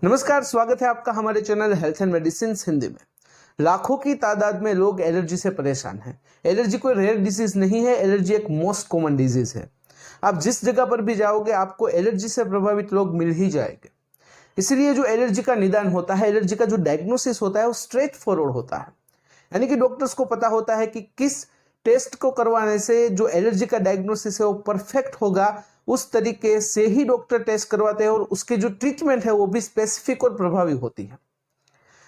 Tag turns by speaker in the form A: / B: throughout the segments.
A: नमस्कार, स्वागत है आपका हमारे channel health and medicine Hindi में। लाखों की तादाद में लोग एलर्जी से परेशान हैं। एलर्जी कोई रेयर डिजीज नहीं है, एलर्जी एक मोस्ट कॉमन डिजीज है। आप जिस जगह पर भी जाओगे आपको एलर्जी से प्रभावित लोग मिल ही जाएंगे। इसीलिए जो एलर्जी का निदान होता है, एलर्जी का जो डायग्नोसिस होता है वो स्ट्रेट फॉरवर्ड होता है। यानी कि डॉक्टर्स को पता होता है कि किस टेस्ट को करवाने से जो एलर्जी का डायग्नोसिस है वो परफेक्ट होगा, उस तरीके से ही डॉक्टर टेस्ट करवाते हैं और उसके जो ट्रीटमेंट है वो भी स्पेसिफिक और प्रभावी होती है।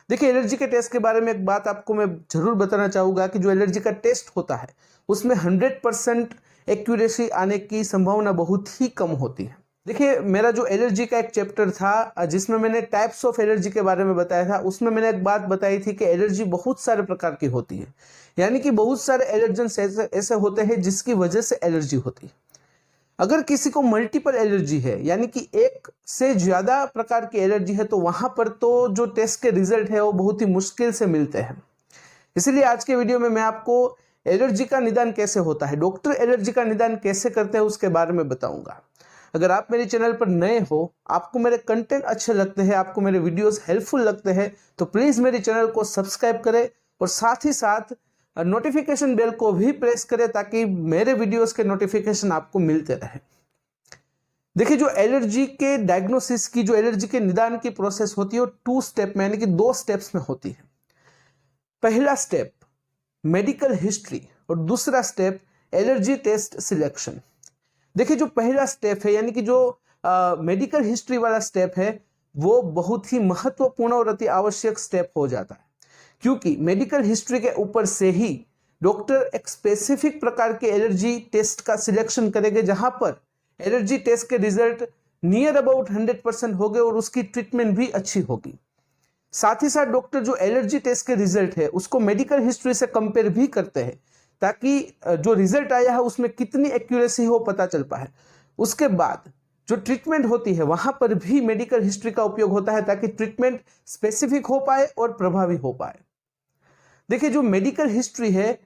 A: देखिए, एलर्जी के टेस्ट के बारे में एक बात आपको मैं जरूर बताना चाहूंगा कि जो एलर्जी का टेस्ट होता है उसमें 100% एक्यूरेसी आने की संभावना बहुत ही कम होती है। देखिए, मेरा जो एलर्जी का एक चैप्टर था जिसमें मैंने टाइप्स ऑफ एलर्जी के बारे में बताया था, उसमें मैंने एक बात बताई थी कि एलर्जी बहुत सारे प्रकार की होती है। यानी कि बहुत सारे एलर्जेंस ऐसे होते हैं जिसकी वजह से एलर्जी होती है। अगर किसी को मल्टीपल एलर्जी है, यानी कि एक से ज्यादा प्रकार की एलर्जी है, तो वहां पर तो जो टेस्ट के रिजल्ट है वो बहुत ही मुश्किल से मिलते हैं। इसलिए आज के वीडियो में मैं आपको एलर्जी का निदान कैसे होता है, डॉक्टर एलर्जी का निदान कैसे करते हैं, उसके बारे में बताऊंगा। अगर आप मेरे चैनल पर नए हो, आपको मेरे कंटेंट अच्छे लगते हैं, आपको मेरे वीडियोस हेल्पफुल लगते हैं, तो प्लीज मेरे चैनल को सब्सक्राइब करें और साथ ही साथ नोटिफिकेशन बेल को भी प्रेस करें ताकि मेरे वीडियोस के नोटिफिकेशन आपको मिलते रहे। देखिए, जो एलर्जी के डायग्नोसिस की, जो एलर्जी के निदान की प्रोसेस होती है वो 2 स्टेप में, यानी कि 2 स्टेप्स में होती है। पहला स्टेप मेडिकल हिस्ट्री और दूसरा स्टेप एलर्जी टेस्ट सिलेक्शन। देखिए, जो पहला स्टेप है यानी कि जो मेडिकल हिस्ट्री वाला स्टेप है वो बहुत ही महत्वपूर्ण और अति आवश्यक स्टेप हो जाता है, क्योंकि मेडिकल हिस्ट्री के ऊपर से ही डॉक्टर एक स्पेसिफिक प्रकार के एलर्जी टेस्ट का सिलेक्शन करेंगे जहां पर एलर्जी टेस्ट के रिजल्ट नियर अबाउट 100% होंगे और उसकी ट्रीटमेंट भी अच्छी होगी। साथ ही साथ डॉक्टर जो एलर्जी टेस्ट के रिजल्ट है उसको मेडिकल हिस्ट्री से कंपेयर भी करते हैं ताकि जो रिजल्ट आया है उसमें कितनी एक्यूरेसी हो पता चल पाए। उसके बाद जो ट्रीटमेंट होती है वहां पर भी मेडिकल हिस्ट्री का उपयोग होता है ताकि ट्रीटमेंट स्पेसिफिक हो पाए और प्रभावी हो पाए। देखिए, जो मेडिकल हिस्ट्री है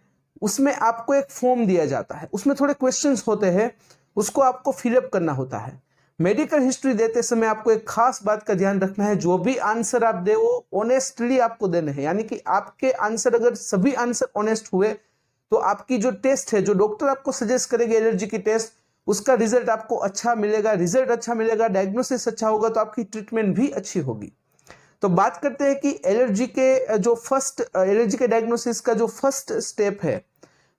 A: उसमें आपको एक फॉर्म दिया जाता है, उसमें थोड़े क्वेश्चंस होते हैं, उसको आपको फिलअप करना होता है। मेडिकल हिस्ट्री देते समय आपको एक खास बात का ध्यान रखना है, जो भी आंसर आप दे वो ऑनेस्टली आपको देने हैं। यानी कि आपके आंसर, अगर सभी आंसर ऑनेस्ट हुए तो आपकी जो टेस्ट है, जो डॉक्टर आपको सजेस्ट करेंगे एलर्जी की टेस्ट, उसका रिजल्ट आपको अच्छा मिलेगा। रिजल्ट अच्छा मिलेगा, डायग्नोसिस अच्छा होगा, तो आपकी ट्रीटमेंट भी अच्छी होगी। तो बात करते हैं कि एलर्जी के डायग्नोसिस का जो फर्स्ट स्टेप है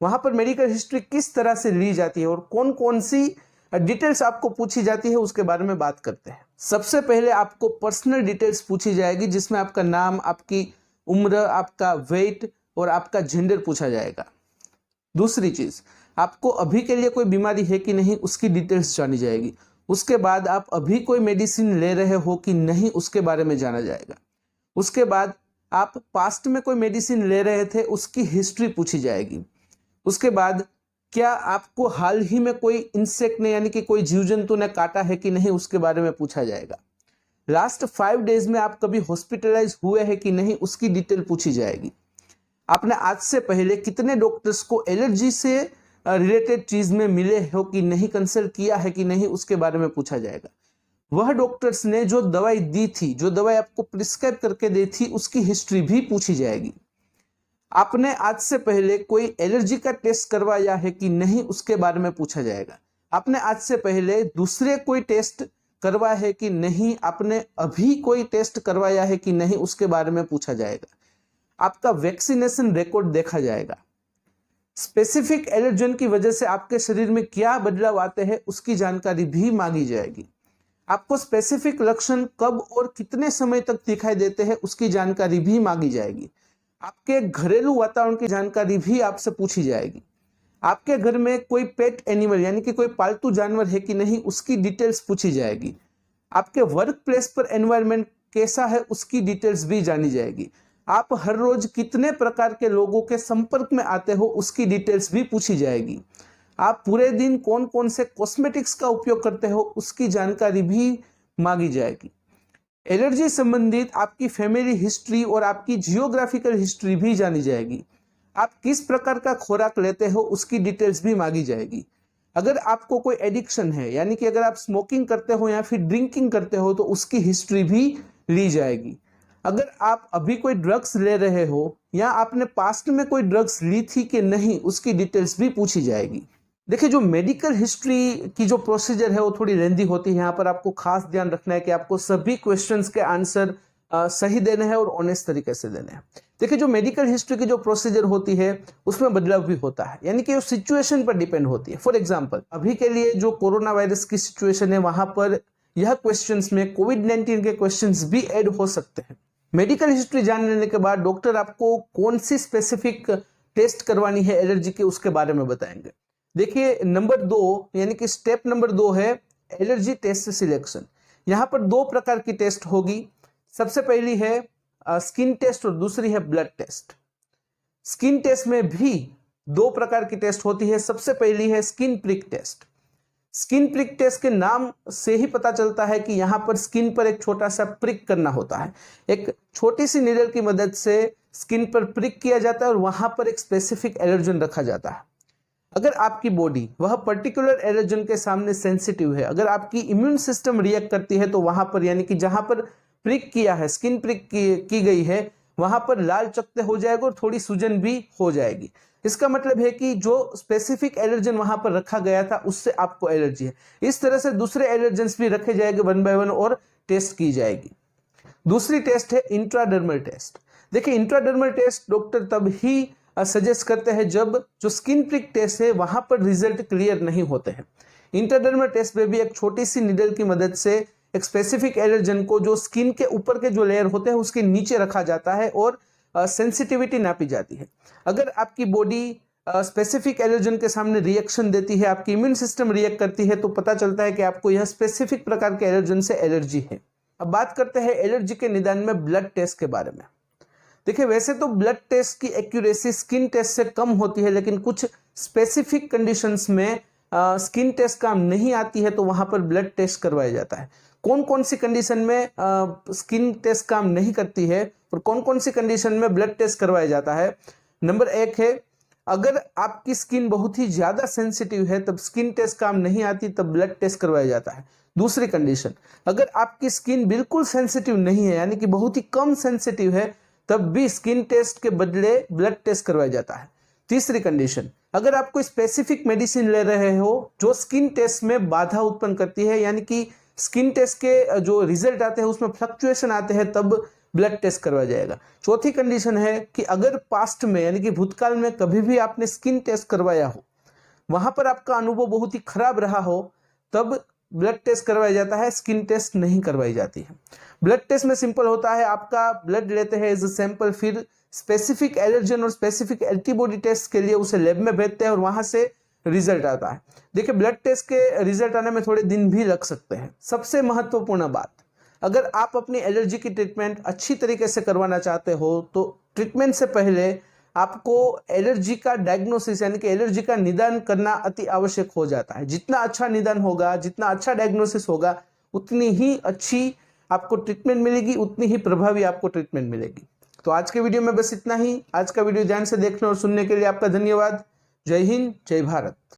A: वहां पर मेडिकल हिस्ट्री किस तरह से ली जाती है और कौन कौन सी डिटेल्स आपको पूछी जाती है उसके बारे में बात करते हैं। सबसे पहले आपको पर्सनल डिटेल्स पूछी जाएगी, जिसमें आपका नाम, आपकी उम्र, आपका वेट और आपका जेंडर पूछा जाएगा। दूसरी चीज, आपको अभी के लिए कोई बीमारी है कि नहीं उसकी डिटेल्स जानी जाएगी। उसके बाद आप अभी कोई मेडिसिन ले रहे हो कि नहीं उसके बारे में जाना जाएगा। उसके बाद आप पास्ट में कोई मेडिसिन ले रहे थे उसकी हिस्ट्री पूछी जाएगी। उसके बाद क्या आपको हाल ही में कोई इंसेक्ट ने, यानी कि कोई जीव जंतु ने काटा है कि नहीं उसके बारे में पूछा जाएगा। लास्ट 5 डेज में आप कभी हॉस्पिटलाइज हुए हैं कि नहीं उसकी डिटेल पूछी जाएगी। आपने आज से पहले कितने डॉक्टर्स को एलर्जी से रिलेटेड चीज में मिले हो कि नहीं, कंसल्ट किया है कि नहीं उसके बारे में पूछा जाएगा। वह डॉक्टर्स ने जो दवाई दी थी, जो दवाई आपको प्रिस्क्राइब करके दी थी, उसकी हिस्ट्री भी पूछी जाएगी। आपने आज से पहले कोई एलर्जी का टेस्ट करवाया है कि नहीं उसके बारे में पूछा जाएगा। आपने आज से पहले दूसरे कोई टेस्ट करवाया है कि नहीं, आपने अभी कोई टेस्ट करवाया है कि नहीं उसके बारे में पूछा जाएगा। आपका वैक्सीनेशन रिकॉर्ड देखा जाएगा। स्पेसिफिक एलर्जन की वजह से आपके शरीर में क्या बदलाव आते हैं उसकी जानकारी भी मांगी जाएगी। आपको स्पेसिफिक लक्षण कब और कितने समय तक दिखाई देते हैं उसकी जानकारी भी मांगी जाएगी। आपके घरेलू वातावरण की जानकारी भी आपसे पूछी जाएगी। आपके घर में कोई पेट एनिमल, यानी कि कोई पालतू जानवर है कि नहीं उसकी डिटेल्स पूछी जाएगी। आपके वर्क प्लेस पर एनवायरनमेंट कैसा है उसकी डिटेल्स भी जानी जाएगी। आप हर रोज कितने प्रकार के लोगों के संपर्क में आते हो उसकी डिटेल्स भी पूछी जाएगी। आप पूरे दिन कौन कौन से कॉस्मेटिक्स का उपयोग करते हो उसकी जानकारी भी मांगी जाएगी। एलर्जी संबंधित आपकी फैमिली हिस्ट्री और आपकी जियोग्राफिकल हिस्ट्री भी जानी जाएगी। आप किस प्रकार का खुराक लेते हो उसकी डिटेल्स भी मांगी जाएगी। अगर आपको कोई एडिक्शन है, यानी कि अगर आप स्मोकिंग करते हो या फिर ड्रिंकिंग करते हो, तो उसकी हिस्ट्री भी ली जाएगी। अगर आप अभी कोई ड्रग्स ले रहे हो या आपने पास्ट में कोई ड्रग्स ली थी कि नहीं, उसकी डिटेल्स भी पूछी जाएगी। देखिए, जो मेडिकल हिस्ट्री की जो प्रोसीजर है वो थोड़ी लेंदी होती है। यहाँ पर आपको खास ध्यान रखना है कि आपको सभी क्वेश्चंस के आंसर सही देने हैं और ऑनेस्ट तरीके से देने हैं। देखिए, जो मेडिकल हिस्ट्री की जो प्रोसीजर होती है उसमें बदलाव भी होता है, यानी कि सिचुएशन पर डिपेंड होती है। फॉर एग्जाम्पल, अभी के लिए जो कोरोना वायरस की सिचुएशन है वहां पर यह क्वेश्चंस में कोविड-19 के क्वेश्चंस भी ऐड हो सकते हैं। मेडिकल हिस्ट्री जान लेने के बाद डॉक्टर आपको कौन सी स्पेसिफिक टेस्ट करवानी है एलर्जी के, उसके बारे में बताएंगे। देखिए, नंबर 2 यानी कि स्टेप नंबर 2 है एलर्जी टेस्ट सिलेक्शन। यहाँ पर 2 प्रकार की टेस्ट होगी। सबसे पहली है स्किन टेस्ट और दूसरी है ब्लड टेस्ट। स्किन टेस्ट में भी 2 प्रकार की टेस्ट होती है। सबसे पहली है skin prick test. Skin prick test के नाम से ही पता चलता है कि यहाँ पर स्किन पर एक छोटा सा प्रिक करना होता है। एक छोटी सी नीडल की मदद से स्किन पर प्रिक किया जाता है और वहां पर एक स्पेसिफिक एलर्जन रखा जाता है। अगर आपकी बॉडी वह पर्टिकुलर एलर्जन के सामने सेंसिटिव है, अगर आपकी इम्यून सिस्टम रिएक्ट करती है, तो वहां पर यानी कि जहां पर प्रिक किया है, स्किन प्रिक की गई है, वहां पर लाल चकत्ते हो जाएगा और थोड़ी सूजन भी हो जाएगी। इसका मतलब है कि जो स्पेसिफिक एलर्जन वहां पर रखा गया था उससे आपको एलर्जी है। इस तरह से दूसरे एलर्जेंस भी रखे जाएंगे 1 बाय 1 और टेस्ट की जाएगी। दूसरी टेस्ट है इंट्राडर्मल टेस्ट। देखिए, इंट्राडर्मल टेस्ट डॉक्टर तब ही सजेस्ट करते हैं जब जो स्किन प्रिक टेस्ट है वहां पर रिजल्ट क्लियर नहीं होते हैं। इंट्राडर्मल टेस्ट में भी एक छोटी सी निडल की मदद से एक स्पेसिफिक एलर्जन को जो स्किन के ऊपर के जो लेयर होते हैं उसके नीचे रखा जाता है और सेंसिटिविटी नापी जाती है। अगर आपकी बॉडी स्पेसिफिक एलर्जन के सामने रिएक्शन देती है, आपकी इम्यून सिस्टम रिएक्ट करती है, तो पता चलता है कि आपको यह स्पेसिफिक प्रकार के एलर्जन से एलर्जी है। अब बात करते हैं एलर्जी के निदान में ब्लड टेस्ट के बारे में। देखिए, वैसे तो ब्लड टेस्ट की एक्यूरेसी स्किन टेस्ट से कम होती है, लेकिन कुछ स्पेसिफिक कंडीशंस में स्किन टेस्ट काम नहीं आती है तो वहां पर ब्लड टेस्ट करवाया जाता है। कौन कौन सी कंडीशन में स्किन टेस्ट काम नहीं करती है और कौन कौन सी कंडीशन में ब्लड टेस्ट करवाया जाता है। नंबर 1 है, अगर आपकी स्किन बहुत ही ज्यादा सेंसिटिव है तब स्किन टेस्ट काम नहीं आती, तब ब्लड टेस्ट करवाया जाता है। दूसरी कंडीशन, अगर आपकी स्किन बिल्कुल सेंसिटिव नहीं है, यानी कि बहुत ही कम सेंसिटिव है, तब भी स्किन टेस्ट के बदले ब्लड टेस्ट करवाया जाता है। तीसरी कंडीशन, अगर आप कोई स्पेसिफिक मेडिसिन ले रहे हो जो स्किन टेस्ट में बाधा उत्पन्न करती है, यानी कि स्किन टेस्ट के जो रिजल्ट आते हैं उसमें फ्लक्चुएशन आते हैं, तब ब्लड टेस्ट करवाया जाएगा। चौथी कंडीशन है कि अगर पास्ट में यानी कि भूतकाल में कभी भी आपने स्किन टेस्ट करवाया हो, वहां पर आपका अनुभव बहुत ही खराब रहा हो, तब ब्लड टेस्ट करवाया जाता है, स्किन टेस्ट नहीं करवाई जाती है। ब्लड टेस्ट में सिंपल होता है, आपका ब्लड लेते हैं एज अ सैंपल, फिर स्पेसिफिक एलर्जन और स्पेसिफिक एंटीबॉडी टेस्ट के लिए उसे लैब में भेजते हैं और वहां से रिजल्ट आता है। देखिए, ब्लड टेस्ट के रिजल्ट आने में थोड़े दिन भी लग सकते हैं। सबसे महत्वपूर्ण बात, अगर आप अपनी एलर्जी की ट्रीटमेंट अच्छी तरीके से करवाना चाहते हो तो ट्रीटमेंट से पहले आपको एलर्जी का डायग्नोसिस यानी कि एलर्जी का निदान करना अति आवश्यक हो जाता है। जितना अच्छा निदान होगा, जितना अच्छा डायग्नोसिस होगा, उतनी ही अच्छी आपको ट्रीटमेंट मिलेगी, उतनी ही प्रभावी आपको ट्रीटमेंट मिलेगी। तो आज के वीडियो में बस इतना ही। आज का वीडियो ध्यान से देखने और सुनने के लिए आपका धन्यवाद। जय हिंद, जय भारत।